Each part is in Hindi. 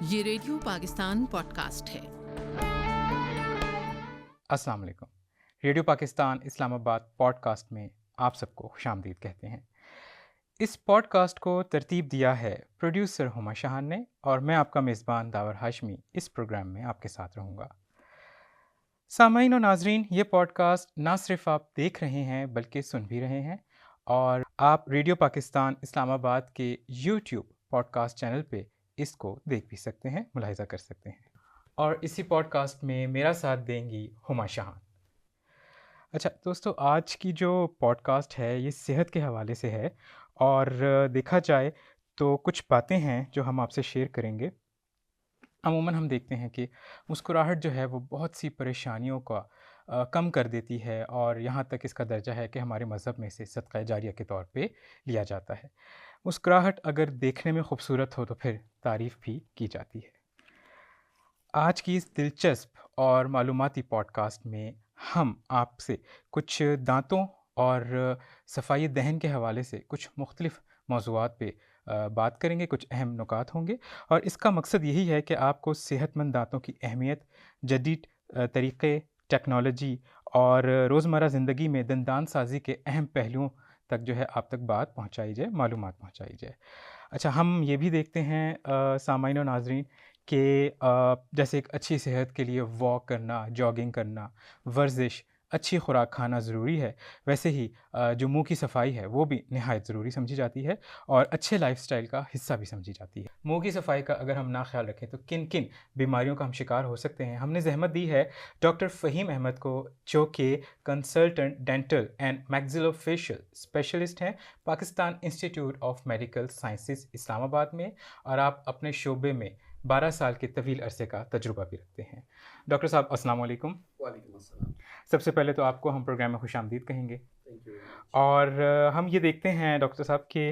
ये रेडियो पाकिस्तान पॉडकास्ट है। अस्सलाम वालेकुम। रेडियो पाकिस्तान इस्लामाबाद पॉडकास्ट में आप सबको खुशामदीद कहते हैं। इस पॉडकास्ट को तरतीब दिया है प्रोड्यूसर हुमा शाहान ने और मैं आपका मेज़बान दावर हाशमी इस प्रोग्राम में आपके साथ रहूँगा। सामाईन और नाजरीन, ये पॉडकास्ट ना सिर्फ आप देख रहे हैं बल्कि सुन भी रहे हैं और आप रेडियो पाकिस्तान इस्लामाबाद के यूट्यूब पॉडकास्ट चैनल पे इसको देख भी सकते हैं, मुलाहिज़ा कर सकते हैं। और इसी पॉडकास्ट में मेरा साथ देंगी हुमा शाहान। अच्छा दोस्तों, आज की जो पॉडकास्ट है ये सेहत के हवाले से है और देखा जाए तो कुछ बातें हैं जो हम आपसे शेयर करेंगे। अमूमन हम देखते हैं कि मुस्कुराहट जो है वो बहुत सी परेशानियों का कम कर देती है और यहाँ तक इसका दर्जा है कि हमारे मज़हब में से सदक़ा जारिया के तौर पे लिया जाता है। मुस्कुराहट अगर देखने में खूबसूरत हो तो फिर तारीफ़ भी की जाती है। आज की इस दिलचस्प और मालूमाती पॉडकास्ट में हम आपसे कुछ दांतों और सफाई दहन के हवाले से कुछ मुख्तलिफ़ मौज़ूआत पे बात करेंगे। कुछ अहम नुकात होंगे और इसका मकसद यही है कि आपको सेहतमंद दांतों की अहमियत, जदीद तरीक़े, टेक्नोलॉजी और रोज़मर्रा ज़िंदगी में दंदान साज़ी के अहम पहलुओं तक जो है आप तक बात पहुँचाई जाए, मालूमात पहुँचाई जाए। अच्छा, हम ये भी देखते हैं सामाईन और नाज़रीन कि जैसे एक अच्छी सेहत के लिए वॉक करना, जॉगिंग करना, वर्जिश, अच्छी खुराक खाना ज़रूरी है, वैसे ही जो मुंह की सफाई है वो भी नहायत ज़रूरी समझी जाती है और अच्छे लाइफ़स्टाइल का हिस्सा भी समझी जाती है। मुंह की सफाई का अगर हम ना ख्याल रखें तो किन किन बीमारियों का हम शिकार हो सकते हैं, हमने ज़हमत दी है डॉक्टर फ़हीम अहमद को, जो कि consultant dental and maxillofacial specialist हैं Pakistan Institute of Medical Sciences Islamabad में, और आप अपने शोबे में 12 साल के तवील अरसे का तजुर्बा भी रखते हैं। डॉक्टर साहब, अस्सलाम वालेकुम। वालेकुम अस्सलाम। सबसे पहले तो आपको हम प्रोग्राम में खुशामदीद कहेंगे थैंक यू वेरी मच। और हम ये देखते हैं डॉक्टर साहब कि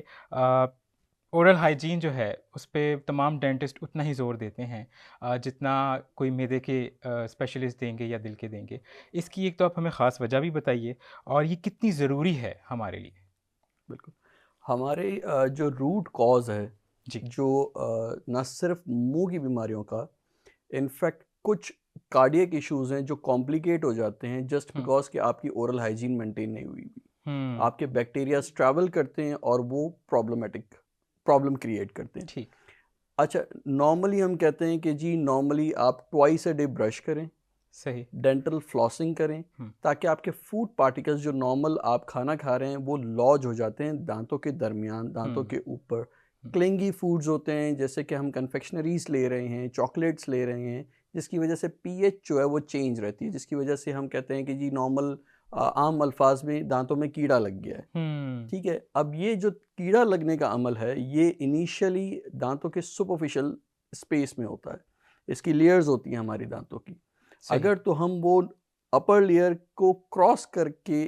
ओरल हाइजीन जो है उस पे तमाम डेंटिस्ट उतना ही ज़ोर देते हैं जितना कोई मैदे के स्पेशलिस्ट देंगे या दिल के देंगे। इसकी एक तो आप हमें ख़ास वजह भी बताइए और ये कितनी ज़रूरी है हमारे लिए? बिल्कुल, हमारे जो रूट कॉज़ है, जी। जो ना सिर्फ मुंह की बीमारियों का, इनफैक्ट कुछ कार्डियक इश्यूज़ हैं जो कॉम्प्लिकेट हो जाते हैं जस्ट हुँ, बिकॉज़ कि आपकी ओरल हाइजीन मेंटेन नहीं हुई हुई। हुँ, आपके बैक्टीरियाज़ ट्रैवल करते हैं और वो प्रॉब्लम क्रिएट करते हैं। ठीक, अच्छा, नॉर्मली हम कहते हैं कि जी नॉर्मली आप ट्वाइस अ डे ब्रश करें, सही। डेंटल फ्लॉसिंग करें, हुँ, ताकि आपके फूड पार्टिकल्स जो नॉर्मल आप खाना खा रहे हैं वो लॉज हो जाते हैं दांतों के दरमियान, दांतों हुँ, के ऊपर। हुँ, क्लिंगी फूड्स होते हैं जैसे कि हम कन्फेक्शनरीज ले रहे हैं, चॉकलेट्स ले रहे हैं, जिसकी वजह से पीएच जो है वो चेंज रहती है, जिसकी वजह से हम कहते हैं कि जी नॉर्मल आम अल्फाज में दांतों में कीड़ा लग गया है। हुँ, ठीक है, अब ये जो कीड़ा लगने का अमल है ये इनिशियली दांतों के सुपरफिशियल स्पेस में होता है। इसकी लेयर्स होती हैं हमारी दांतों की। सही। अगर तो हम वो अपर लेयर को क्रॉस करके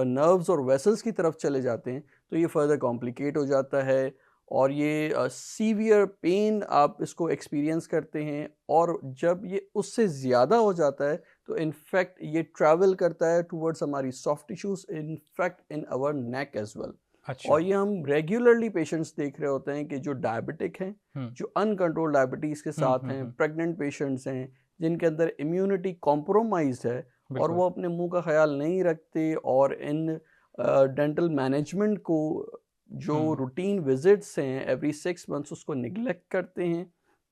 नर्व्स और वेसल्स की तरफ चले जाते हैं तो ये फर्दर कॉम्प्लिकेट हो जाता है और ये सीवियर पेन आप इसको एक्सपीरियंस करते हैं। और जब ये उससे ज़्यादा हो जाता है तो इनफैक्ट ये ट्रैवल करता है टुवर्ड्स हमारी soft tissues, in fact in our neck as well. अच्छा। और ये हम रेगुलरली पेशेंट्स देख रहे होते हैं कि जो डायबिटिक हैं, हुँ, जो अनकंट्रोल्ड डायबिटीज़ के हुँ, साथ हुँ, हैं, हुँ, प्रेग्नेंट पेशेंट्स हैं, जिनके अंदर इम्यूनिटी कॉम्प्रोमाइज़ है और बिल्कुल। वो अपने मुंह का ख्याल नहीं रखते और इन डेंटल मैनेजमेंट को, जो हुँ, रूटीन विजिट्स हैं एवरी 6 मंथ्स, उसको निगलेक्ट करते हैं,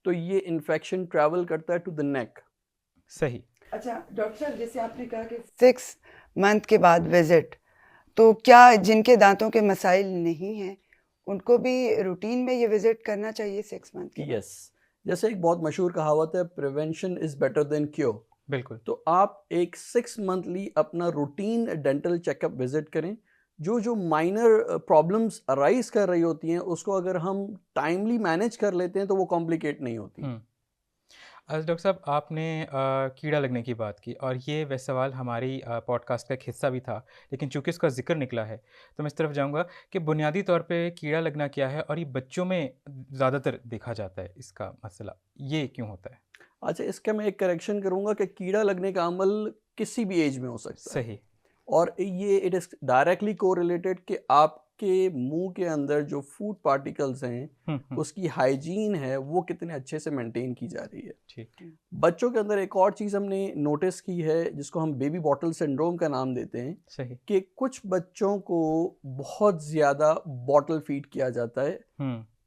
तो ये इन्फेक्शन ट्रैवल करता है टू द नेक। सही। अच्छा डॉक्टर साहब, जैसे आपने कहा कि 6 मंथ के बाद विजिट, तो क्या जिनके दांतों के मसाइल नहीं हैं उनको भी रूटीन में ये विजिट करना चाहिए 6 मंथ के बाद? यस, जैसे एक बहुत मशहूर कहावत है, prevention is better than cure. बिल्कुल। तो आप एक 6 मंथली अपना रूटीन डेंटल चेकअप विजिट करें। जो जो माइनर प्रॉब्लम्स अराइज कर रही होती हैं उसको अगर हम टाइमली मैनेज कर लेते हैं तो वो कॉम्प्लिकेट नहीं होती। हुँ। डॉक्टर साहब, आपने कीड़ा लगने की बात की और ये वह सवाल हमारी पॉडकास्ट का एक हिस्सा भी था, लेकिन चूँकि उसका ज़िक्र निकला है तो मैं इस तरफ जाऊँगा कि बुनियादी तौर पे कीड़ा लगना क्या है और ये बच्चों में ज़्यादातर देखा जाता है इसका मसला, ये क्यों होता है? अच्छा, इसका मैं एक करेक्शन करूँगा कि कीड़ा लगने का अमल किसी भी एज में हो सकता है सही। और ये इट इज़ डायरेक्टली कोरिलेटेड कि आप आपके मुंह के अंदर जो फूड पार्टिकल्स हैं उसकी हाइजीन है वो कितने अच्छे से मेंटेन की जा रही है। ठीक। बच्चों के अंदर एक और चीज़ हमने नोटिस की है जिसको हम बेबी बॉटल सिंड्रोम का नाम देते हैं, सही। कि कुछ बच्चों को बहुत ज़्यादा बॉटल फीड किया जाता है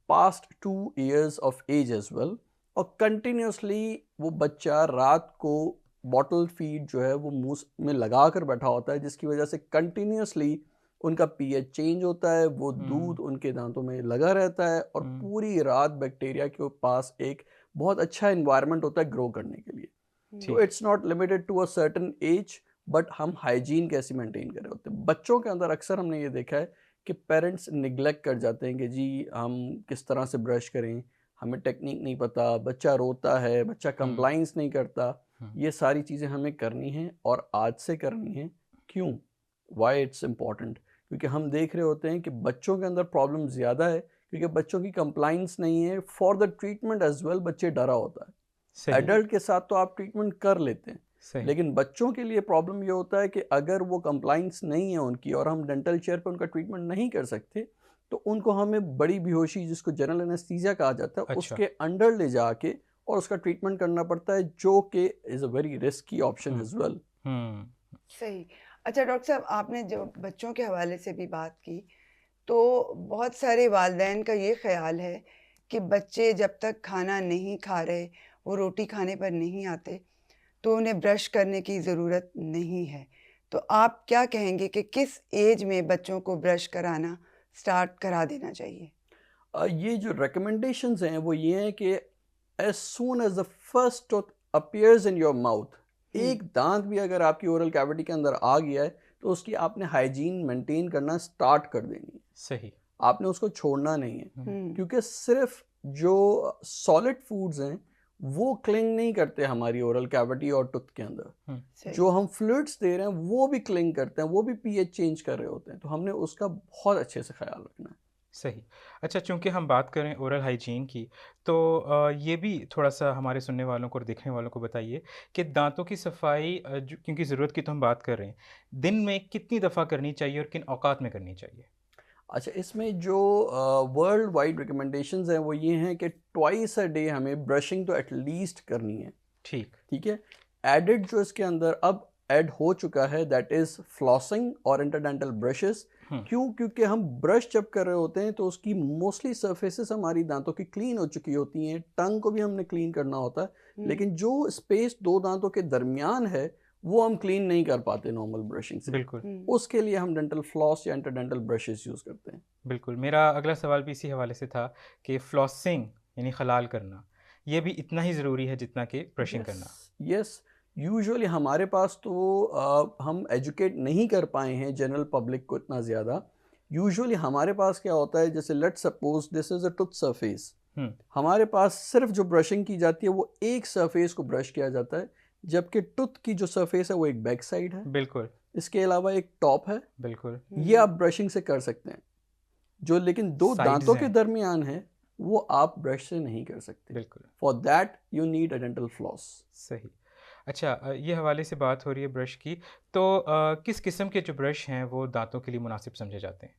past 2 years of age as well, और कंटिन्यूसली वो बच्चा रात को बॉटल फीड जो है वो मुंह में लगा कर बैठा होता है, जिसकी वजह से कंटिन्यूसली उनका पीएच चेंज होता है, वो दूध उनके दांतों में लगा रहता है और पूरी रात बैक्टीरिया के पास एक बहुत अच्छा इन्वायरमेंट होता है ग्रो करने के लिए। तो it's not limited to a certain age, but हम हाइजीन कैसे मेंटेन कर रहे होते हैं। बच्चों के अंदर अक्सर हमने ये देखा है कि पेरेंट्स निगलेक्ट कर जाते हैं कि जी हम किस तरह से ब्रश करें, हमें टेक्निक नहीं पता, बच्चा रोता है, बच्चा कंप्लाइंस नहीं करता। ये सारी चीज़ें हमें करनी हैं और आज से करनी है। क्यों? Why it's important? क्योंकि हम देख रहे होते हैं कि बच्चों के अंदर प्रॉब्लम ज़्यादा है क्योंकि बच्चों की कंप्लाइंस नहीं है for the treatment as well. बच्चे डरा होता है। एडल्ट के साथ तो आप ट्रीटमेंट कर लेते हैं, लेकिन बच्चों के लिए प्रॉब्लम ये होता है कि अगर वो कंप्लाइंस नहीं है उनकी और हम डेंटल चेयर पे उनका ट्रीटमेंट नहीं कर सकते तो उनको हमें बड़ी बेहोशी, जिसको जनरल एनेस्थीसिया कहा जाता है, उसके अंडर ले जाके और उसका ट्रीटमेंट करना पड़ता है, जो कि is a very risky option as well. सही। अच्छा डॉक्टर साहब, आपने जो बच्चों के हवाले से भी बात की, तो बहुत सारे वालिदैन का ये ख्याल है कि बच्चे जब तक खाना नहीं खा रहे, वो रोटी खाने पर नहीं आते, तो उन्हें ब्रश करने की ज़रूरत नहीं है। तो आप क्या कहेंगे कि किस एज में बच्चों को ब्रश कराना स्टार्ट करा देना चाहिए? ये जो रिकमेंडेशंस हैं वो ये हैं कि as soon as the first tooth appears in your mouth, एक दांत भी अगर आपकी ओरल कैविटी के अंदर आ गया है तो उसकी आपने हाइजीन मेंटेन करना स्टार्ट कर देनी है। सही। आपने उसको छोड़ना नहीं है, क्योंकि सिर्फ जो सॉलिड फूड्स हैं वो क्लिंग नहीं करते हमारी ओरल कैविटी और टूथ के अंदर। जो हम फ्लूइड्स दे रहे हैं वो भी क्लिंग करते हैं, वो भी पीएच चेंज कर रहे होते हैं, तो हमने उसका बहुत अच्छे से ख्याल रखना है। सही। अच्छा, चूंकि हम बात करें ओरल हाइजीन की, तो ये भी थोड़ा सा हमारे सुनने वालों को और देखने वालों को बताइए कि दांतों की सफाई क्योंकि ज़रूरत की तो हम बात कर रहे हैं, दिन में कितनी दफ़ा करनी चाहिए और किन औकात में करनी चाहिए? अच्छा, इसमें जो वर्ल्ड वाइड रिकमेंडेशंस हैं वो ये हैं कि ट्वाइस अ डे हमें ब्रशिंग तो एटलीस्ट करनी है। ठीक है। एडिड जो इसके अंदर अब ऐड हो चुका है दैट इज़ फ्लॉसिंग और इंटरडेंटल ब्रशेस। क्यों? क्योंकि हम ब्रश जब कर रहे होते हैं तो उसकी मोस्टली सरफेसेस हमारी दांतों की क्लीन हो चुकी होती हैं, टंग को भी हमने क्लीन करना होता है, लेकिन जो स्पेस दो दांतों के दरमियान है वो हम क्लीन नहीं कर पाते नॉर्मल ब्रशिंग से। बिल्कुल। उसके लिए हम डेंटल फ्लॉस या इंटरडेंटल ब्रशेस यूज़ करते हैं। बिल्कुल। मेरा अगला सवाल भी इसी हवाले से था कि फ्लॉसिंग यानी खलाल करना, ये भी इतना ही ज़रूरी है जितना कि ब्रशिंग करना। यस। यूजुअली हमारे पास तो हम एजुकेट नहीं कर पाए हैं जनरल पब्लिक को इतना ज़्यादा। यूजुअली हमारे पास क्या होता है, जैसे let's suppose this is a tooth surface, हमारे पास सिर्फ जो ब्रशिंग की जाती है वो एक सरफेस को ब्रश किया जाता है, जबकि टूथ की जो सरफेस है वो एक बैक साइड है। बिल्कुल। इसके अलावा एक टॉप है। बिल्कुल। ये आप ब्रशिंग से कर सकते हैं, जो लेकिन दो दांतों के दरमियान है वो आप ब्रश से नहीं कर सकते। बिल्कुल। For that you need a dental floss. सही। अच्छा, ये हवाले से बात हो रही है ब्रश की, तो किस किस्म के जो ब्रश हैं वो दांतों के लिए मुनासिब समझे जाते हैं?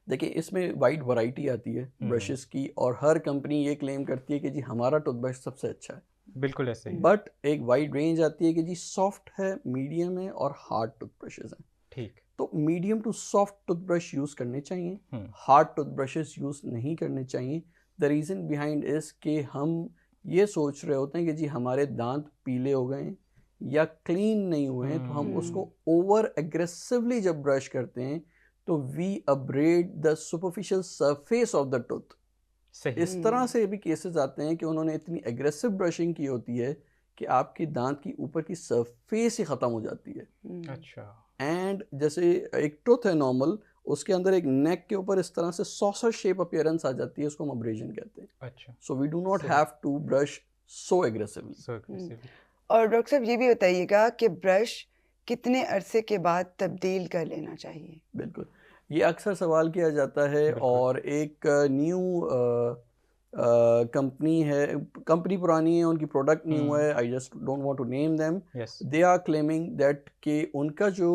देखिए, इसमें वाइड वैरायटी आती है ब्रशेस की, और हर कंपनी ये क्लेम करती है कि जी हमारा टूथब्रश सबसे अच्छा है। बिल्कुल ऐसे ही। बट एक वाइड रेंज आती है कि जी सॉफ्ट है, मीडियम है और हार्ड टूथब्रशेस हैं। ठीक। तो medium to soft toothbrush use करने चाहिए, हार्ड टूथब्रशेस यूज़ नहीं करने चाहिए। द रीज़न बिहाइंड इज़ कि हम ये सोच रहे होते हैं कि जी हमारे दांत पीले हो गए हैं या क्लीन नहीं हुए हैं, तो हम उसको ओवर एग्रेसिवली जब ब्रश करते हैं तो we abrade the superficial surface of the tooth. इस तरह से भी केसेस आते हैं कि उन्होंने इतनी एग्रेसिव ब्रशिंग की होती है कि आपकी दांत की ऊपर की सरफेस ही ख़त्म हो जाती है। अच्छा। एंड जैसे एक टूथ है नॉर्मल, उसके अंदर एक नेक के ऊपर इस तरह से सॉसर शेप अपीयरेंस आ जाती है, उसको हम अब्रेजन कहते हैं। अच्छा। So we do not have to brush so aggressively. और डॉक्टर साहब ये भी बताइएगा कि ब्रश कितने अरसे के बाद तब्दील कर लेना चाहिए? बिल्कुल, ये अक्सर सवाल किया जाता है, और एक न्यू कंपनी है, कंपनी पुरानी है, उनकी प्रोडक्ट न्यू है, I just don't want to name them, they are claiming that कि उनका जो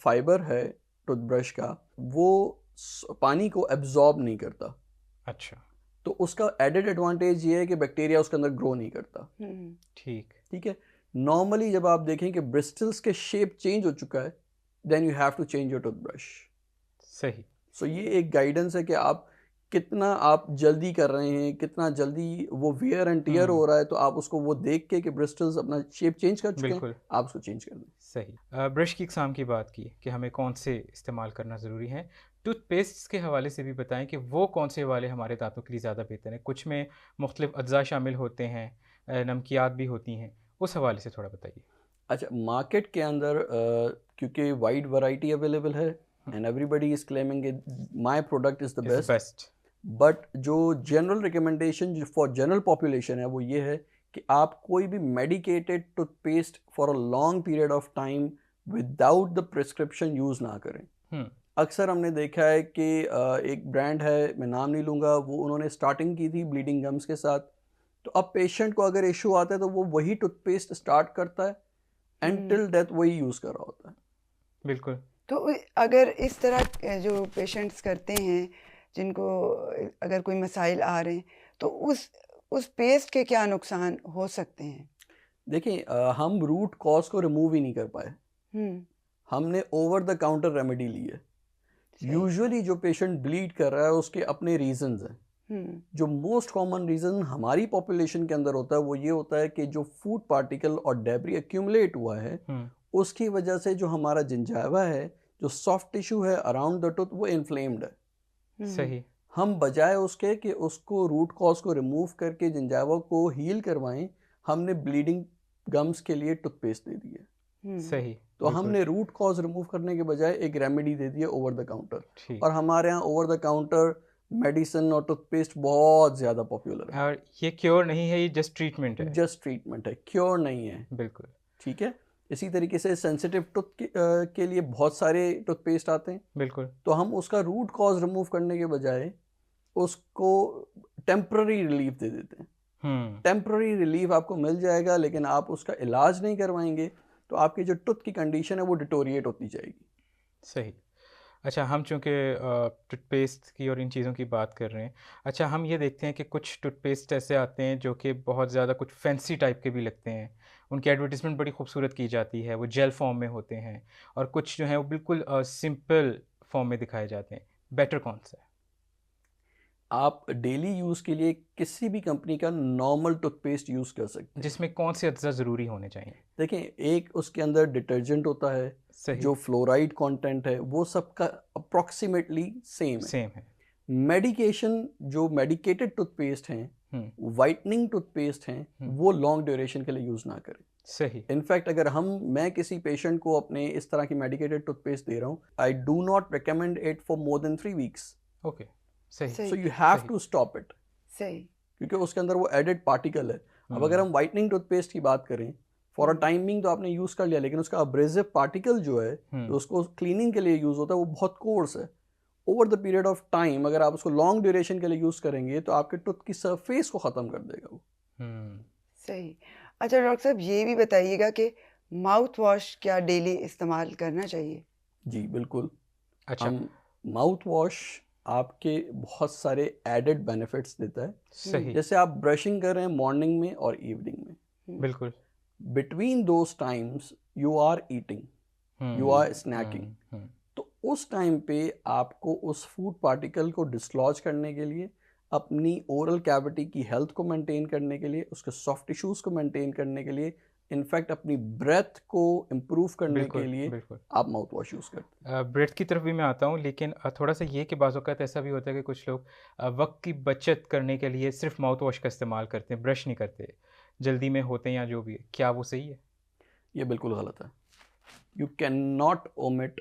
फाइबर है टूथब्रश का वो पानी को एब्जॉर्ब नहीं करता, अच्छा, तो उसका एडेड एडवांटेज ये है कि बैक्टीरिया उसके अंदर ग्रो नहीं करता। ठीक। ठीक है, नॉर्मली जब आप देखें कि ब्रिस्टल्स के शेप चेंज हो चुका है, then you have to change your toothbrush. सही। सो ये एक गाइडेंस है कि आप कितना आप जल्दी कर रहे हैं, कितना जल्दी वो वियर एंड टियर हो रहा है, तो आप उसको वो देख के कि ब्रिस्टल्स अपना शेप चेंज कर चुके हैं, बिल्कुल। आप उसको चेंज कर दें। सही। ब्रश की इकसाम की बात की कि हमें कौन से इस्तेमाल करना ज़रूरी है, टूथपेस्ट के हवाले से भी बताएं कि वो कौन से वाले हमारे दांतों के लिए ज़्यादा बेहतर हैं। कुछ में मुख्तलिफ अज्जा शामिल होते हैं, नमकियात भी होती हैं, उस हवाले से थोड़ा बताइए। अच्छा, मार्केट के अंदर क्योंकि वाइड वैरायटी अवेलेबल है and everybody is claiming my product is the best, best. But जो general recommendation for general population है वो ये है कि आप कोई भी medicated toothpaste for a long period of time without the prescription use ना करें। अक्सर हमने देखा है कि एक ब्रांड है, मैं नाम नहीं लूँगा, वो उन्होंने स्टार्टिंग की थी ब्लीडिंग गम्स के साथ, तो अब पेशेंट को अगर इशू आता है तो वो वही टूथपेस्ट स्टार्ट करता है एंड टिल डेथ वही यूज़ कर रहा होता है। बिल्कुल। तो अगर इस तरह जो पेशेंट्स करते हैं जिनको अगर कोई मसाइल आ रहे हैं, तो उस पेस्ट के क्या नुकसान हो सकते हैं? देखिए, हम रूट कॉज को रिमूव ही नहीं कर पाए, हमने ओवर द काउंटर रेमेडी ली है। यूजुअली जो पेशेंट ब्लीड कर रहा है उसके अपने रीजंस हैं। जो मोस्ट कॉमन रीज़न हमारी पॉपुलेशन के अंदर होता है वो ये होता है कि जो फूड पार्टिकल और डेब्री एक्यूमुलेट हुआ है उसकी वजह से जो हमारा जिंजावा है, जो सॉफ्ट टिश्यू है अराउंड द टूथ, वो इन्फ्लेम्ड है। सही। हम बजाय उसके कि उसको रूट कॉज को रिमूव करके जिंजावा को हील करवाएं, हमने ब्लीडिंग गम्स के लिए टूथपेस्ट दे दी है। सही। तो बिल्कुल। हमने रूट कॉज रिमूव करने के बजाय एक रेमेडी दे दी है ओवर द काउंटर। ठीक। और हमारे यहाँ ओवर द काउंटर मेडिसिन और टूथपेस्ट बहुत ज़्यादा पॉपुलर है। और ये क्योर नहीं है, ये जस्ट ट्रीटमेंट है। जस्ट ट्रीटमेंट है, क्योर नहीं है। बिल्कुल। ठीक है, इसी तरीके से सेंसिटिव टूथ के लिए बहुत सारे टूथपेस्ट आते हैं। बिल्कुल। तो हम उसका रूट कॉज रिमूव करने के बजाय उसको टेम्प्ररी रिलीफ दे देते हैं। टेम्प्ररी रिलीफ आपको मिल जाएगा, लेकिन आप उसका इलाज नहीं करवाएंगे तो आपकी जो टूथ की कंडीशन है वो डिटोरिएट होती जाएगी। सही। अच्छा, हम चूँकि टूथपेस्ट की और इन चीज़ों की बात कर रहे हैं, अच्छा हम ये देखते हैं कि कुछ टूथपेस्ट ऐसे आते हैं जो कि बहुत ज़्यादा कुछ फैंसी टाइप के भी लगते हैं, उनकी एडवर्टीज़मेंट बड़ी खूबसूरत की जाती है, वो जेल फॉर्म में होते हैं, और कुछ जो हैं वो बिल्कुल सिंपल फॉर्म में दिखाए जाते हैं। बेटर कौन सा है? आप डेली यूज़ के लिए किसी भी कंपनी का नॉर्मल टूथपेस्ट यूज़ कर सकते हैं। जिसमें कौन से अज्जा ज़रूरी होने चाहिए? देखें, एक उसके अंदर डिटर्जेंट होता है, सही। जो फ्लोराइड कंटेंट है वो सबका अप्रॉक्सीमेटली सेम है। सेम है। मेडिकेशन, जो मेडिकेटेड टूथपेस्ट हैं, वाइटनिंग टूथपेस्ट हैं, वो लॉन्ग ड्यूरेशन के लिए यूज़ ना करें। सही। इनफैक्ट अगर मैं किसी पेशेंट को अपने इस तरह की मेडिकेटेड टूथपेस्ट दे रहा हूँ, I do not recommend it for more than 3 weeks. Okay. सही। सो यू हैव सही। टू स्टॉप इट, सही। क्योंकि उसके अंदर वो एडेड पार्टिकल है। अब अगर हम वाइटनिंग टूथपेस्ट की बात करें, फॉर अ टाइमिंग तो आपने यूज़ कर लिया, लेकिन उसका अब्रेसिव पार्टिकल जो है, जो उसको क्लीनिंग के लिए यूज़ होता है, वो बहुत कोर्स है। Over the period of time अगर आप उसको लॉन्ग ड्यूरेशन के लिए यूज़ करेंगे तो आपके टूथ की सरफेस को ख़त्म कर देगा वो। सही। अच्छा डॉक्टर साहब, ये भी बताइएगा कि माउथ वॉश क्या डेली इस्तेमाल करना चाहिए? जी बिल्कुल। अच्छा। हम माउथ वॉश आपके बहुत सारे एडेड बेनिफिट्स देता है। सही। जैसे आप ब्रशिंग कर रहे हैं मॉर्निंग में और इवनिंग में, बिल्कुल। Between those times you are eating, you are snacking, तो उस टाइम पे आपको उस फूड पार्टिकल को डिसलॉज करने के लिए, अपनी ओरल कैविटी की हेल्थ को मेंटेन करने के लिए, उसके सॉफ्ट टिश्यूज़ को मेंटेन करने के लिए, इनफैक्ट अपनी ब्रेथ को इम्प्रूव करने के लिए बिल्कुल। आप माउथ वॉश यूज़ करते हैं। ब्रेथ की तरफ भी मैं आता हूँ, लेकिन थोड़ा सा ये कि बाज़ औक़ात ऐसा भी होता है कि कुछ लोग वक्त की बचत करने के लिए सिर्फ माउथ वॉश का इस्तेमाल करते हैं, ब्रश नहीं करते, जल्दी में होते हैं या जो भी है, क्या वो सही है? ये बिल्कुल गलत है। यू कैन नॉट ओमिट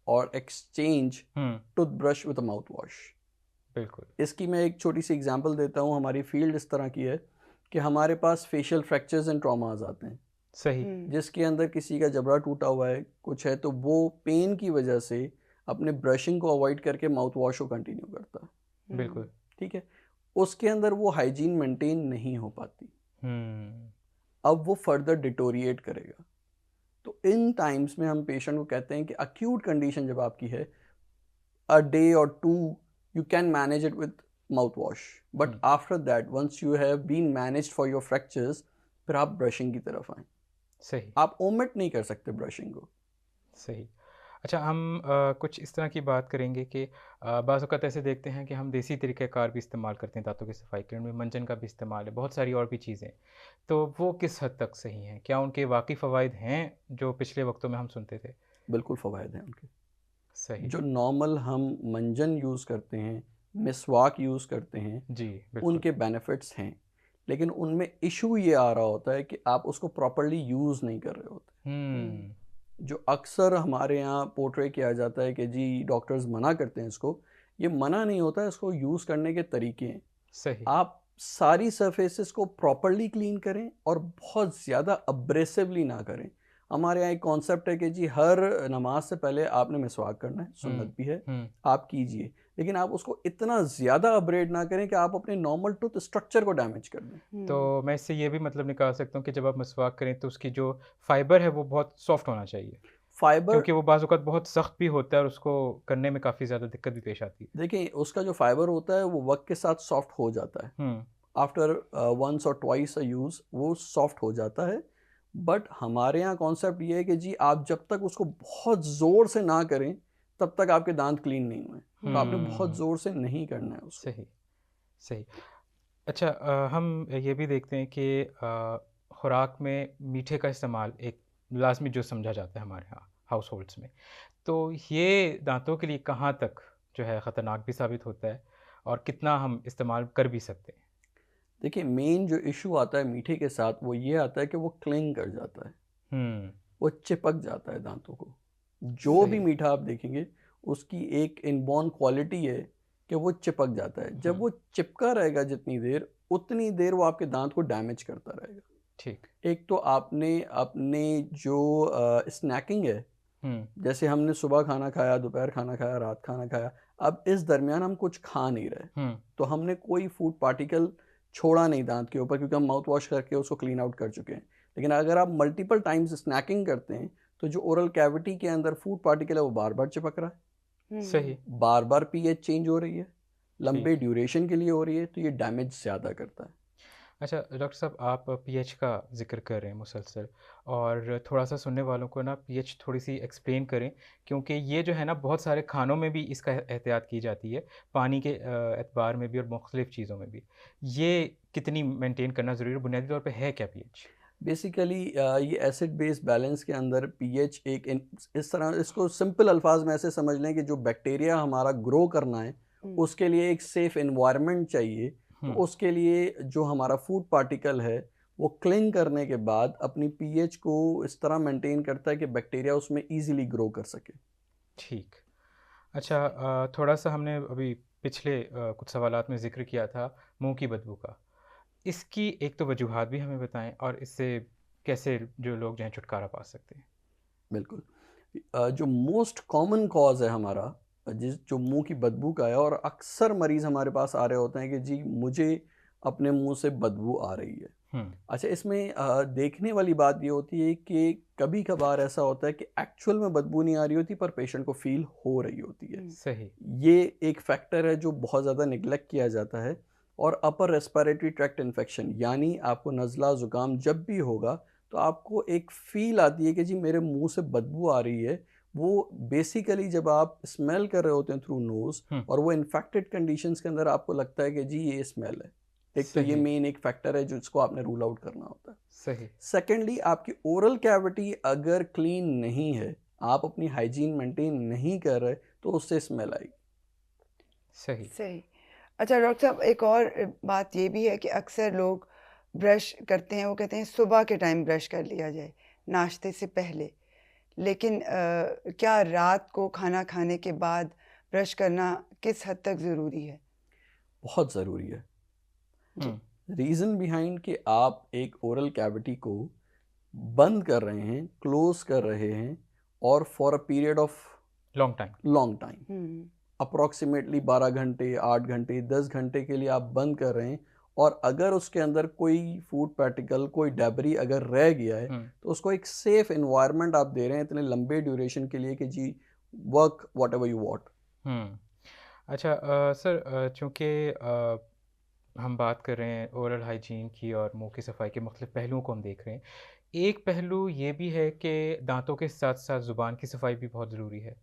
और exchange toothbrush with a mouth wash. बिल्कुल। इसकी मैं एक छोटी सी एग्जांपल देता हूँ। हमारी फील्ड इस तरह की है कि हमारे पास फेशियल फ्रैक्चर्स एंड ट्रॉमास आते हैं। सही। जिसके अंदर किसी का जबड़ा टूटा हुआ है, कुछ है, तो वो पेन की वजह से अपने ब्रशिंग को अवॉइड करके माउथ वॉश को कंटिन्यू करता है। बिल्कुल। ठीक है, उसके अंदर वो हाइजीन मेंटेन नहीं हो पाती, अब वो फर्दर डिटोरिएट करेगा। तो इन टाइम्स में हम पेशेंट को कहते हैं कि अक्यूट कंडीशन जब आपकी है, a day or two you can manage it with mouthwash, but after that once you have been managed for your fractures, फिर आप ब्रशिंग की तरफ आएं। सही आप ओमिट नहीं कर सकते ब्रशिंग को। सही। अच्छा, हम कुछ इस तरह की बात करेंगे कि बाज़ औक़ात ऐसे देखते हैं कि हम देसी तरीक़ेकार भी इस्तेमाल करते हैं दाँतों की सफाई के लिए, उनमें मंजन का भी इस्तेमाल है, बहुत सारी और भी चीज़ें। तो वो किस हद तक सही हैं? क्या उनके वाक़ई फ़वाइद हैं जो पिछले वक्तों में हम सुनते थे? बिल्कुल फ़वाइद हैं उनके। सही। जो नॉर्मल हम मंजन यूज़ करते हैं, मिसवाक यूज़ करते हैं, जी, बिल्कुल। उनके बेनिफिट्स हैं, लेकिन उनमें इशू ये आ रहा होता है कि आप उसको प्रॉपर्ली यूज़ नहीं कर रहे होते। जो अक्सर हमारे यहाँ पोर्ट्रे किया जाता है कि जी डॉक्टर्स मना करते हैं इसको, ये मना नहीं होता है, इसको यूज़ करने के तरीके हैं। सही। आप सारी सरफेसेस को प्रॉपर्ली क्लीन करें और बहुत ज़्यादा अब्रेसिवली ना करें। हमारे यहाँ एक कॉन्सेप्ट है कि जी हर नमाज से पहले आपने मिसवाक करना है, सुन्नत भी है, आप कीजिए, लेकिन आप उसको इतना ज़्यादा अपग्रेड ना करें कि आप अपने नॉर्मल टूथ स्ट्रक्चर को डैमेज कर दें। तो मैं इससे ये भी मतलब निकाल सकता हूँ कि जब आप मिसवाक करें तो उसकी जो फाइबर है वो बहुत सॉफ्ट होना चाहिए, फाइबर, क्योंकि वो बाज़ औक़ात बहुत सख्त भी होता है और उसको करने में काफ़ी ज़्यादा दिक्कत भी पेश आती है। देखिए उसका जो फाइबर होता है वो वक्त के साथ सॉफ्ट हो जाता है। आफ्टर वंस और ट्वाइस अ यूज़ वो सॉफ्ट हो जाता है, बट हमारे यहाँ कॉन्सेप्ट ये है कि जी आप जब तक उसको बहुत ज़ोर से ना करें तब तक आपके दांत क्लीन नहीं हुए। तो आपने बहुत ज़ोर से नहीं करना है उसको। सही सही। अच्छा, हम ये भी देखते हैं कि खुराक में मीठे का इस्तेमाल एक लाजमी जो समझा जाता है हमारे यहाँ हाउस होल्ड्स में, तो ये दांतों के लिए कहाँ तक जो है ख़तरनाक भी साबित होता है और कितना हम इस्तेमाल कर भी सकते हैं? देखिए मेन जो इशू आता है मीठे के साथ वो ये आता है कि वो क्लिंग कर जाता है, वो चिपक जाता है दांतों को। जो भी मीठा आप देखेंगे उसकी एक इनबॉर्न क्वालिटी है कि वो चिपक जाता है। जब वो चिपका रहेगा जितनी देर, उतनी देर वो आपके दांत को डैमेज करता रहेगा। ठीक। एक तो आपने अपने जो स्नैकिंग है, जैसे हमने सुबह खाना खाया, दोपहर खाना खाया, रात खाना खाया, अब इस दरमियान हम कुछ खा नहीं रहे, तो हमने कोई फूड पार्टिकल छोड़ा नहीं दांत के ऊपर, क्योंकि हम माउथ वॉश करके उसको क्लीन आउट कर चुके हैं। लेकिन अगर आप मल्टीपल टाइम्स स्नैकिंग करते हैं तो जो ओरल कैविटी के अंदर फूड पार्टिकल है वो बार बार चिपक रहा है, सही। बार बार पीएच चेंज हो रही है, लंबे ड्यूरेशन के लिए हो रही है, तो ये डैमेज ज़्यादा करता है। अच्छा डॉक्टर साहब, आप पीएच का ज़िक्र कर रहे हैं मुसलसल, और थोड़ा सा सुनने वालों को ना पीएच थोड़ी सी एक्सप्लेन करें, क्योंकि ये जो है ना बहुत सारे खानों में भी इसका एहतियात की जाती है, पानी के एतबार में भी और मुख्तलिफ़ चीज़ों में भी। ये कितनी मेंटेन करना ज़रूरी है, बुनियादी तौर पे है क्या पीएच? बेसिकली ये एसिड बेस बैलेंस के अंदर पीएच एक इस तरह, इसको सिंपल अल्फाज में ऐसे समझ लें कि जो बैक्टीरिया हमारा ग्रो करना है उसके लिए एक सेफ एनवायरनमेंट चाहिए। तो उसके लिए जो हमारा फूड पार्टिकल है वो क्लिंग करने के बाद अपनी पीएच को इस तरह मेंटेन करता है कि बैक्टीरिया उसमें इजीली ग्रो कर सके। ठीक। अच्छा, थोड़ा सा हमने अभी पिछले कुछ सवालात में ज़िक्र किया था मुंह की बदबू का। इसकी एक तो वजूहात भी हमें बताएं और इससे कैसे जो लोग जो हैं छुटकारा पा सकते हैं। बिल्कुल। जो मोस्ट कॉमन कॉज है हमारा जो मुंह की बदबू का है, और अक्सर मरीज़ हमारे पास आ रहे होते हैं कि जी मुझे अपने मुंह से बदबू आ रही है। अच्छा, इसमें देखने वाली बात ये होती है कि कभी कभार ऐसा होता है कि एक्चुअल में बदबू नहीं आ रही होती पर पेशेंट को फील हो रही होती है। सही। ये एक फैक्टर है जो बहुत ज़्यादा निगलेक्ट किया जाता है। और अपर रेस्पिरेटरी ट्रैक्ट इन्फेक्शन, यानी आपको नज़ला ज़ुकाम जब भी होगा तो आपको एक फ़ील आती है कि जी मेरे मुंह से बदबू आ रही है। वो बेसिकली जब आप स्मेल कर रहे होते हैं थ्रू नोज़ और वो इन्फेक्टेड कंडीशंस के अंदर आपको लगता है कि जी ये स्मेल है। एक तो ये मेन एक फैक्टर है जिसको आपने रूल आउट करना होता है। सही। सेकेंडली, आपकी ओरल कैविटी अगर क्लीन नहीं है, आप अपनी हाइजीन मेंटेन नहीं कर रहे, तो उससे स्मेल आएगी। सही सही। अच्छा डॉक्टर साहब, एक और बात ये भी है कि अक्सर लोग ब्रश करते हैं, वो कहते हैं सुबह के टाइम ब्रश कर लिया जाए नाश्ते से पहले, लेकिन क्या रात को खाना खाने के बाद ब्रश करना किस हद तक ज़रूरी है? बहुत ज़रूरी है। रीज़न बिहाइंड कि आप एक ओरल कैविटी को बंद कर रहे हैं, क्लोज कर रहे हैं, और for a period of long time, approximately 12 घंटे, 8 घंटे, 10 घंटे के लिए आप बंद कर रहे हैं, और अगर उसके अंदर कोई फूड पार्टिकल, कोई डेबरी अगर रह गया है तो उसको एक सेफ एनवायरनमेंट आप दे रहे हैं इतने लंबे ड्यूरेशन के लिए कि जी work whatever you want. अच्छा सर, चूँकि हम बात कर रहे हैं ओरल हाइजीन की और मुंह की सफाई के मुख्तलिफ पहलुओं को हम देख रहे हैं। एक पहलू ये भी है कि दांतों के साथ साथ ज़ुबान की सफाई भी बहुत ज़रूरी है।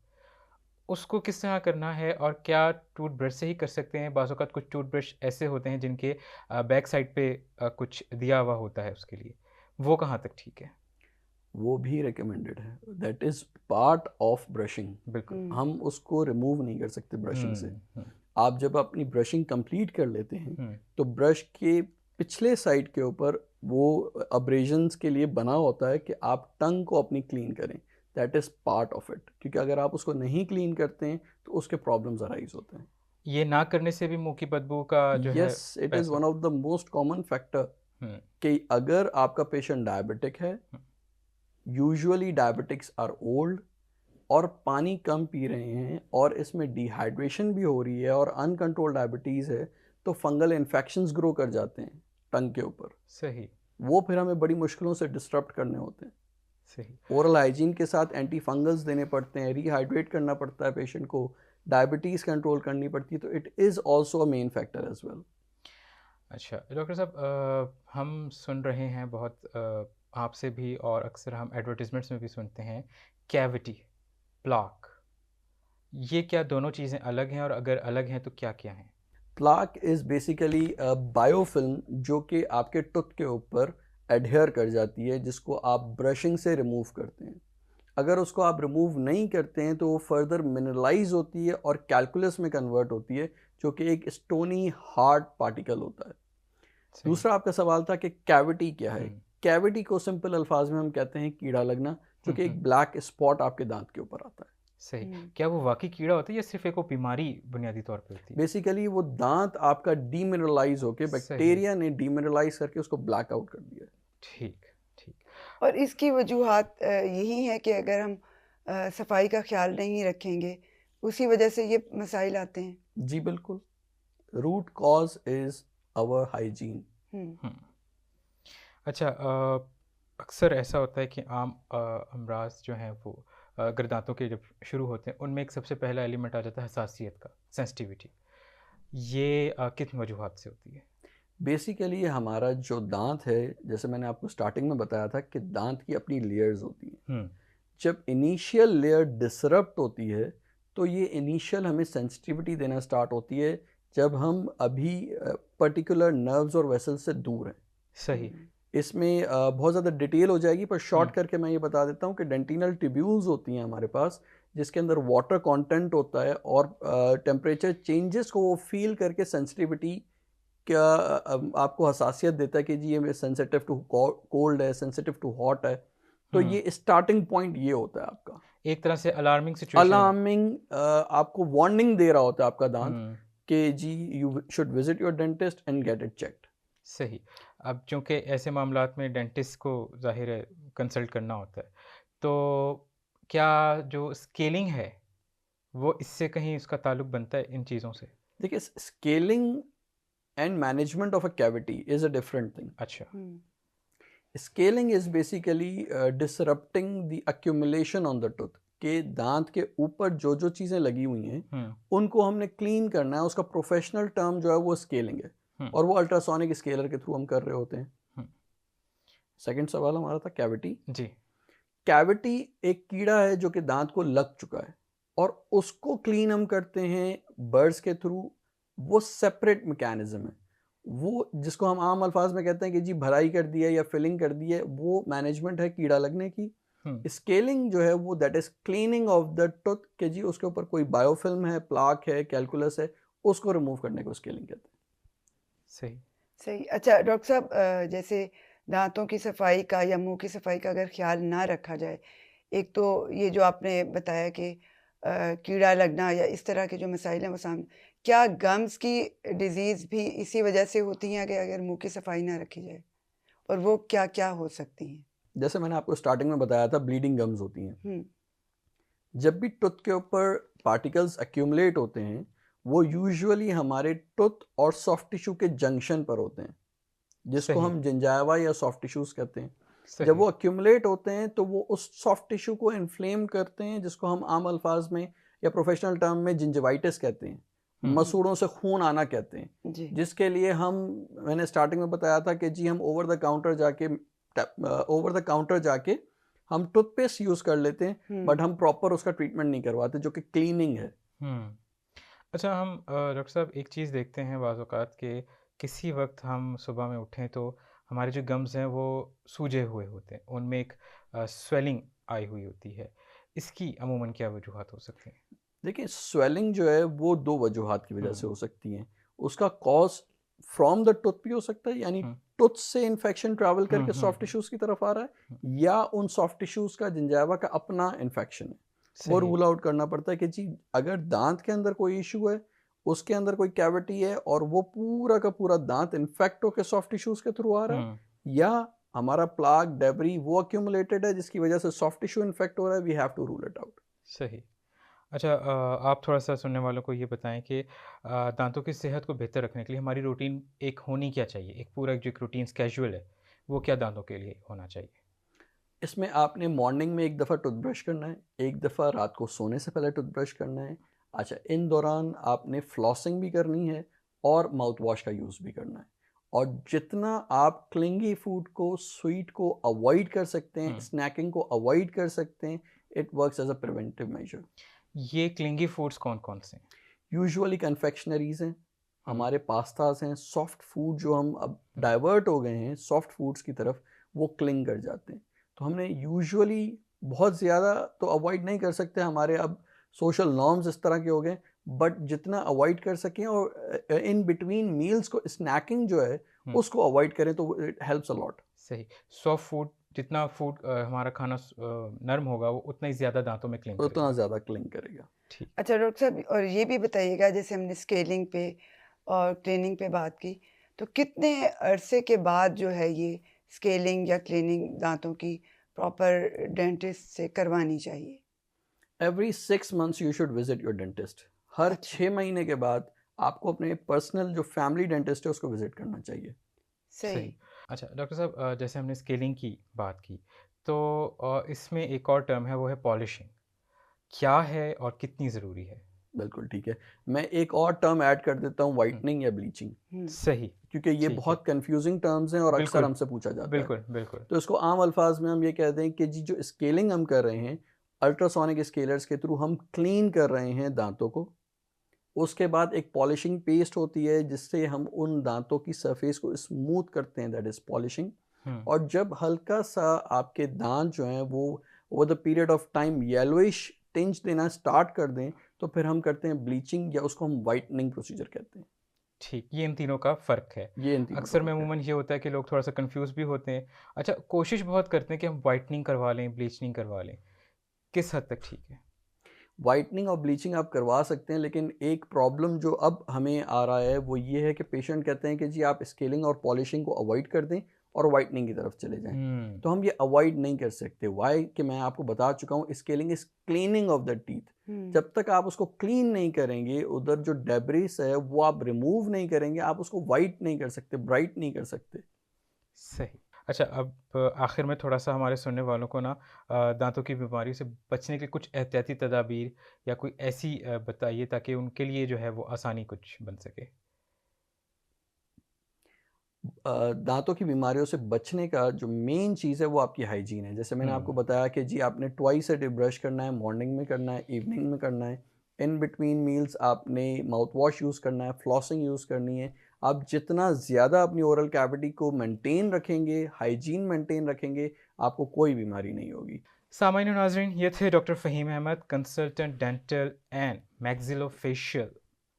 उसको किस तरह करना है और क्या टूथब्रश से ही कर सकते हैं? बाज़ औक़ात कुछ टूथब्रश ऐसे होते हैं जिनके बैक साइड पे कुछ दिया हुआ होता है उसके लिए, वो कहाँ तक ठीक है? वो भी रिकमेंडेड है, that is part of brushing. बिल्कुल। हम उसको रिमूव नहीं कर सकते ब्रशिंग से। हुँ। आप जब अपनी ब्रशिंग कंप्लीट कर लेते हैं हुँ। तो ब्रश के पिछले साइड के ऊपर वो अब्रेजन्स के लिए बना होता है कि आप टंग को अपनी क्लीन करें। That is part of it, क्योंकि अगर आप उसको नहीं क्लीन करते हैं तो उसके प्रॉब्लम्स अराइज होते हैं। ये ना करने से भी मुंह की बदबू का जो है यस, इट इज़ पैसा। One of the most common factor हुँ। कि अगर आपका पेशेंट डायबिटिक है, यूजुअली डायबिटिक्स आर ओल्ड और पानी कम पी रहे हैं और इसमें डिहाइड्रेशन भी हो रही है और अनकंट्रोल्ड डायबिटीज़ है, तो फंगल इन्फेक्शंस ग्रो कर जाते हैं टंग के ऊपर। सही, वो फिर हमें बड़ी मुश्किलों से डिस्टर्ब करने होते हैं। सही। ओरल हाइजीन के साथ एंटी फंगल्स देने पड़ते हैं, रिहाइड्रेट करना पड़ता है पेशेंट को, डायबिटीज़ कंट्रोल करनी पड़ती है, तो it is also a main factor as well. अच्छा डॉक्टर साहब, हम सुन रहे हैं बहुत आपसे भी और अक्सर हम एडवर्टाइजमेंट्स में भी सुनते हैं कैविटी, प्लाक। ये क्या दोनों चीज़ें अलग हैं और अगर अलग हैं तो क्या-क्या हैं? प्लाक इज़ बेसिकली बायोफिल्म जो कि आपके टूथ के ऊपर एडहेयर कर जाती है, जिसको आप ब्रशिंग से रिमूव करते हैं। अगर उसको आप रिमूव नहीं करते हैं तो वो फर्दर मिनरलाइज होती है और कैलकुलस में कन्वर्ट होती है, जो कि एक स्टोनी हार्ड पार्टिकल होता है। सही। दूसरा आपका सवाल था कि कैविटी क्या है। हुँ। कैविटी को सिंपल अल्फाज में हम कहते हैं कीड़ा लगना, जो कि एक ब्लैक स्पॉट आपके दांत के ऊपर आता है। सही। हम्म। क्या वो वाक़ई कीड़ा होता है या सिर्फ़ एक वो बीमारी बुनियादी तौर पे होती है? बेसिकली वो दांत आपका डीमिनरलाइज होके सही। बैक्टीरिया ने डीमिनरलाइज करके उसको ब्लैक आउट कर दिया है। ठीक, ठीक। और इसकी वजूहात यही है कि अगर हम सफाई का ख्याल नहीं रखेंगे, उसी वजह से ये मसाइल आते हैं। जी बिल्कुल, root cause is our hygiene. हम्म। हुँ। अच्छा, अक्सर ऐसा होता है कि आम अमराज़ जो हैं वो अगर दाँतों के जब शुरू होते हैं उनमें एक सबसे पहला एलिमेंट आ जाता है हसासियत का, सेंसिटिविटी। ये किन वजूहात से होती है? बेसिकली हमारा जो दांत है, जैसे मैंने आपको स्टार्टिंग में बताया था कि दांत की अपनी लेयर्स होती हैं। हुँ। जब इनिशियल लेयर डिसरप्ट होती है तो ये इनिशियल हमें सेंसिटिविटी देना स्टार्ट होती है, जब हम अभी पर्टिकुलर नर्व्स और वेसल्स से दूर हैं। सही। इसमें बहुत ज़्यादा डिटेल हो जाएगी, पर शॉर्ट हुँ। करके मैं ये बता देता हूँ कि डेंटिनल ट्यूब्यूल्स होती हैं हमारे पास, जिसके अंदर वाटर कंटेंट होता है और टेम्परेचर चेंजेस को वो फील करके सेंसिटिविटी क्या आपको हसासियत देता है कि जी ये सेंसिटिव टू कोल्ड है, सेंसिटिव टू हॉट है। तो हुँ। ये स्टार्टिंग पॉइंट ये होता है आपका। एक तरह से अलार्मिंग सिचुएशन। अलार्मिंग, आपको वार्निंग दे रहा होता है आपका दांत हुँ। कि जी you should visit your dentist and get it checked. सही। अब चूँकि ऐसे मामलात में डेंटिस्ट को ज़ाहिर है कंसल्ट करना होता है, तो क्या जो स्केलिंग है, वो इससे कहीं उसका ताल्लुक बनता है इन चीज़ों से? देखिए, scaling and management of a cavity is a different thing. अच्छा। हम्म। Scaling is basically disrupting the accumulation on the tooth, के दांत के ऊपर जो जो चीज़ें लगी हुई हैं हुँ। उनको हमने क्लीन करना है। उसका प्रोफेशनल टर्म जो है वो स्केलिंग है, हुँ। और वो अल्ट्रासोनिक स्केलर के थ्रू हम कर रहे होते हैं। हुँ। सेकंड सवाल हमारा था कैविटी। जी। कैविटी एक कीड़ा है जो कि दांत को लग चुका है और उसको क्लीन हम करते हैं बर्ड्स के थ्रू। वो सेपरेट मैकेनिज्म है, वो जिसको हम आम अल्फाज में कहते हैं कि जी भराई कर दिया या फिलिंग कर दी है, वो मैनेजमेंट है कीड़ा लगने की। हुँ। स्केलिंग जो है वो that is cleaning of the tooth, कि जी उसके ऊपर कोई बायोफिल्म है, प्लाक है, कैलकुलस है, उसको रिमूव करने को स्केलिंग कहते हैं। सही। सही। अच्छा डॉक्टर साहब, जैसे दांतों की सफाई का या मुंह की सफाई का अगर ख्याल ना रखा जाए, एक तो ये जो आपने बताया कि कीड़ा लगना या इस तरह के जो मसाइल हैं वो सामने, क्या गम्स की डिजीज़ भी इसी वजह से होती हैं कि अगर मुंह की सफाई ना रखी जाए, और वो क्या क्या हो सकती हैं? जैसे मैंने आपको स्टार्टिंग में बताया था, ब्लीडिंग गम्स होती हैं। हम्म। जब भी टूथ के ऊपर पार्टिकल्स एक्यूमुलेट होते हैं, वो यूजुअली हमारे टूथ और सॉफ्ट टिश्यू के जंक्शन पर होते हैं, जिसको सही। हम जिंजावा या सॉफ्ट टिश्यूज कहते हैं। सही। जब वो एक्यूमुलेट होते हैं तो वो उस सॉफ्ट टिश्यू को इन्फ्लेम करते हैं, जिसको हम आम अल्फाज में या प्रोफेशनल टर्म में जिंजिवाइटिस कहते हैं, मसूड़ों से खून आना कहते हैं, जी जिसके लिए मैंने स्टार्टिंग में बताया था कि जी हम ओवर द काउंटर जाके हम टूथपेस्ट यूज़ कर लेते हैं, बट हम प्रॉपर उसका ट्रीटमेंट नहीं करवाते जो कि क्लीनिंग है। अच्छा, हम डॉक्टर साहब एक चीज़ देखते हैं बाज़ औक़ात कि किसी वक्त हम सुबह में उठें तो हमारे जो गम्स हैं वो सूजे हुए होते हैं, उनमें एक स्वेलिंग आई हुई होती है। इसकी अमूमन क्या वजूहात हो सकती हैं? देखिए, स्वेलिंग जो है वो 2 वजूहात की वजह से हो सकती हैं। उसका कॉज़ फ्रॉम द टूथ भी हो सकता है, यानी टूथ से इन्फेक्शन ट्रैवल करके सॉफ्ट टिश्यूज़ की तरफ आ रहा है, या उन सॉफ्ट टिश्यूज़ का जिंजावा का अपना इन्फेक्शन है। वो रूल आउट करना पड़ता है कि जी अगर दांत के अंदर कोई इशू है, उसके अंदर कोई कैविटी है और वो पूरा का पूरा दांत इन्फेक्ट होकर सॉफ्ट टिश्यूज़ के थ्रू आ रहा है, या हमारा प्लाक डेब्री वो अक्यूमुलेटेड है जिसकी वजह से सॉफ्ट टिश्यू इन्फेक्ट हो रहा है, we have to rule it out. सही। अच्छा, आप थोड़ा-सा सुनने वालों को ये बताएँ कि दांतों की सेहत को बेहतर रखने के लिए हमारी रूटीन एक होनी क्या चाहिए? एक पूरा जो एक रूटीन स्केड्यूल है, वो क्या दांतों के लिए होना चाहिए? इसमें आपने मॉर्निंग में एक दफ़ा टूथब्रश करना है, एक दफ़ा रात को सोने से पहले टूथब्रश करना है। अच्छा, इन दौरान आपने फ्लॉसिंग भी करनी है और माउथ वॉश का यूज़ भी करना है। और जितना आप क्लिंगी फूड को, स्वीट को अवॉइड कर सकते हैं, स्नैकिंग को अवॉइड कर सकते हैं, it works as a preventive measure. ये क्लिंगी फूड्स कौन-कौन से हैं? यूजुअली कन्फेक्शनरीज़ हैं, हमारे पास्ताज़ हैं, सॉफ्ट फूड जो हम अब डाइवर्ट हो गए हैं सॉफ्ट फूड्स की तरफ, वो क्लिंग कर जाते हैं। तो हमने यूजुअली बहुत ज़्यादा तो अवॉइड नहीं कर सकते, हमारे अब सोशल नॉर्म्स इस तरह के हो गए, बट जितना अवॉइड कर सकें और इन बिटवीन मील्स को स्नैकिंग जो है उसको अवॉइड करें तो इट हेल्प्स अ लॉट। सही। सॉफ्ट फूड जितना हमारा खाना नर्म होगा वो उतना ही ज़्यादा दांतों में क्लिंग उतना करेगा। ज़्यादा क्लिंग करेगा। ठीक। अच्छा डॉक्टर साहब, और ये भी बताइएगा, जैसे हमने स्केलिंग पे और क्लीनिंग पे बात की, तो कितने अरसे के बाद जो है ये स्केलिंग या क्लीनिंग दांतों की प्रॉपर डेंटिस्ट से करवानी चाहिए? Every 6 months you should visit your dentist. हर अच्छा। 6 महीने के बाद आपको अपने पर्सनल जो फैमिली डेंटिस्ट है उसको विजिट करना चाहिए। सही। सही। अच्छा डॉक्टर साहब, जैसे हमने स्केलिंग की बात की, तो इसमें एक और टर्म है वो है पॉलिशिंग। क्या है और कितनी ज़रूरी है? बिल्कुल ठीक है। मैं एक और टर्म ऐड कर देता हूँ, वाइटनिंग या ब्लीचिंग, सही। क्योंकि ये ठीक है। बहुत कंफ्यूजिंग टर्म्स हैं और अक्सर बिल्कुल, हमसे पूछा जाता है। बिल्कुल, बिल्कुल। तो इसको आम अल्फाज में हम ये कहते हैं कि जी जो स्केलिंग हम कर रहे हैं, अल्ट्रासोनिक स्केलर्स के थ्रू हम क्लीन कर रहे हैं दांतों को। उसके बाद एक पॉलिशिंग पेस्ट होती है जिससे हम उन दांतों की सरफेस को स्मूथ करते हैं, दैट इज़ पॉलिशिंग। और जब हल्का सा आपके दांत जो हैं वो over the period of time yellowish tinge देना स्टार्ट कर दें, तो फिर हम करते हैं ब्लीचिंग, या उसको हम वाइटनिंग प्रोसीजर कहते हैं। ठीक, ये इन तीनों का फ़र्क है। ये इन तीनों का अक्सर में फ़र्क है। अमूमन ये होता है कि लोग थोड़ा-सा कन्फ्यूज़ भी होते हैं। अच्छा, कोशिश बहुत करते हैं कि हम व्हाइटनिंग करवा लें, ब्लीचिंग करवा लें। किस हद तक ठीक है? वाइटनिंग और ब्लीचिंग आप करवा सकते हैं, लेकिन एक प्रॉब्लम जो अब हमें आ रहा है वो ये है कि पेशेंट कहते हैं कि जी आप स्केलिंग और पॉलिशिंग को अवॉइड कर दें और वाइटनिंग की तरफ चले जाएं। तो हम ये अवॉइड नहीं कर सकते। वाई कि मैं आपको बता चुका हूँ, scaling is cleaning of the teeth. जब तक आप उसको क्लीन नहीं करेंगे, उधर जो डेब्रिस है वो आप रिमूव नहीं करेंगे, आप उसको वाइट नहीं कर सकते, ब्राइट नहीं कर सकते। सही। अच्छा, अब आखिर में थोड़ा-सा हमारे सुनने वालों को ना दाँतों की बीमारी से बचने के कुछ एहतियाती तदाबीर या कोई ऐसी बताइए ताकि उनके लिए जो है वो आसानी कुछ बन सके। दांतों की बीमारियों से बचने का जो मेन चीज़ है वो आपकी हाइजीन है। जैसे मैंने आपको बताया कि जी आपने ट्वाइस अ डे ब्रश करना है, मॉर्निंग में करना है, इवनिंग में करना है। इन बिटवीन मील्स आपने माउथ वॉश यूज़ करना है, फ्लॉसिंग यूज़ करनी है। आप जितना ज़्यादा अपनी ओरल कैविटी को मेंटेन रखेंगे, हाइजीन मेंटेन रखेंगे, आपको कोई बीमारी नहीं होगी। सामान्य नाज़रीन, ये थे doctor Faheem Ahmed, consultant dental and maxillofacial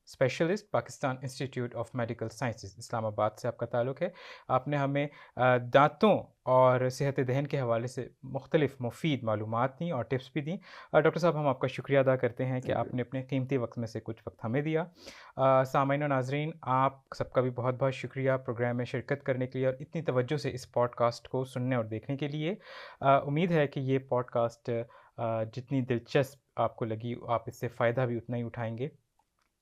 specialist, Pakistan Institute of Medical Sciences, Islamabad से आपका ताल्लुक़ है। आपने हमें दांतों और सेहत दहन के हवाले से मुख्तलिफ़ मुफीद मालूमात दी और टिप्स भी दी। डॉक्टर साहब, हम आपका शुक्रिया अदा करते हैं कि आपने अपने कीमती वक्त में से कुछ वक्त हमें दिया। सामान्य नाज़रीन, आप सबका भी बहुत बहुत शुक्रिया प्रोग्राम में शिरकत करने के लिए और इतनी तवज्जो से इस पॉडकास्ट को सुनने और देखने के लिए। उम्मीद है कि ये पॉडकास्ट जितनी दिलचस्प आपको लगी, आप इससे फ़ायदा भी उतना ही उठाएँगे।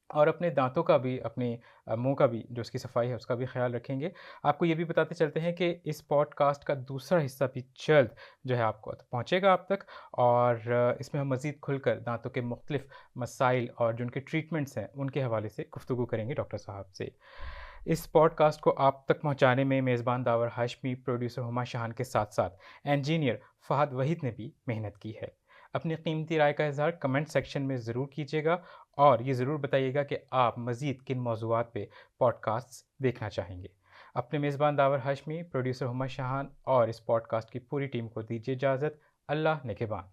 और अपने दांतों का भी, अपने मुंह का भी, जो उसकी सफाई है उसका भी ख्याल रखेंगे। आपको ये भी बताते चलते हैं कि इस पॉडकास्ट का दूसरा हिस्सा भी जल्द जो है आपको पहुंचेगा आप तक, और इसमें हम मज़ीद खुलकर दांतों के मुख्तलिफ मसाइल और जो उनके ट्रीटमेंट्स हैं उनके हवाले से गुफ्तगू करेंगे डॉक्टर साहब से। इस पॉडकास्ट को आप तक पहुंचाने में मेज़बान दावर हाशमी, प्रोड्यूसर हुमा शाहान के साथ साथ इंजीनियर फ़हद वहीद ने भी मेहनत की है। अपनी कीमती राय का इज़हार कमेंट सेक्शन में ज़रूर कीजिएगा और ये ज़रूर बताइएगा कि आप मज़ीद किन मौज़ूआत पे पॉडकास्ट्स देखना चाहेंगे। अपने मेज़बान दावर हाशमी, प्रोड्यूसर हुमा शाहान और इस पॉडकास्ट की पूरी टीम को दीजिए इजाज़त। अल्लाह निगहबान।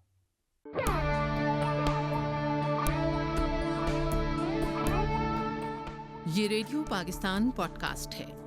ये रेडियो पाकिस्तान पॉडकास्ट है।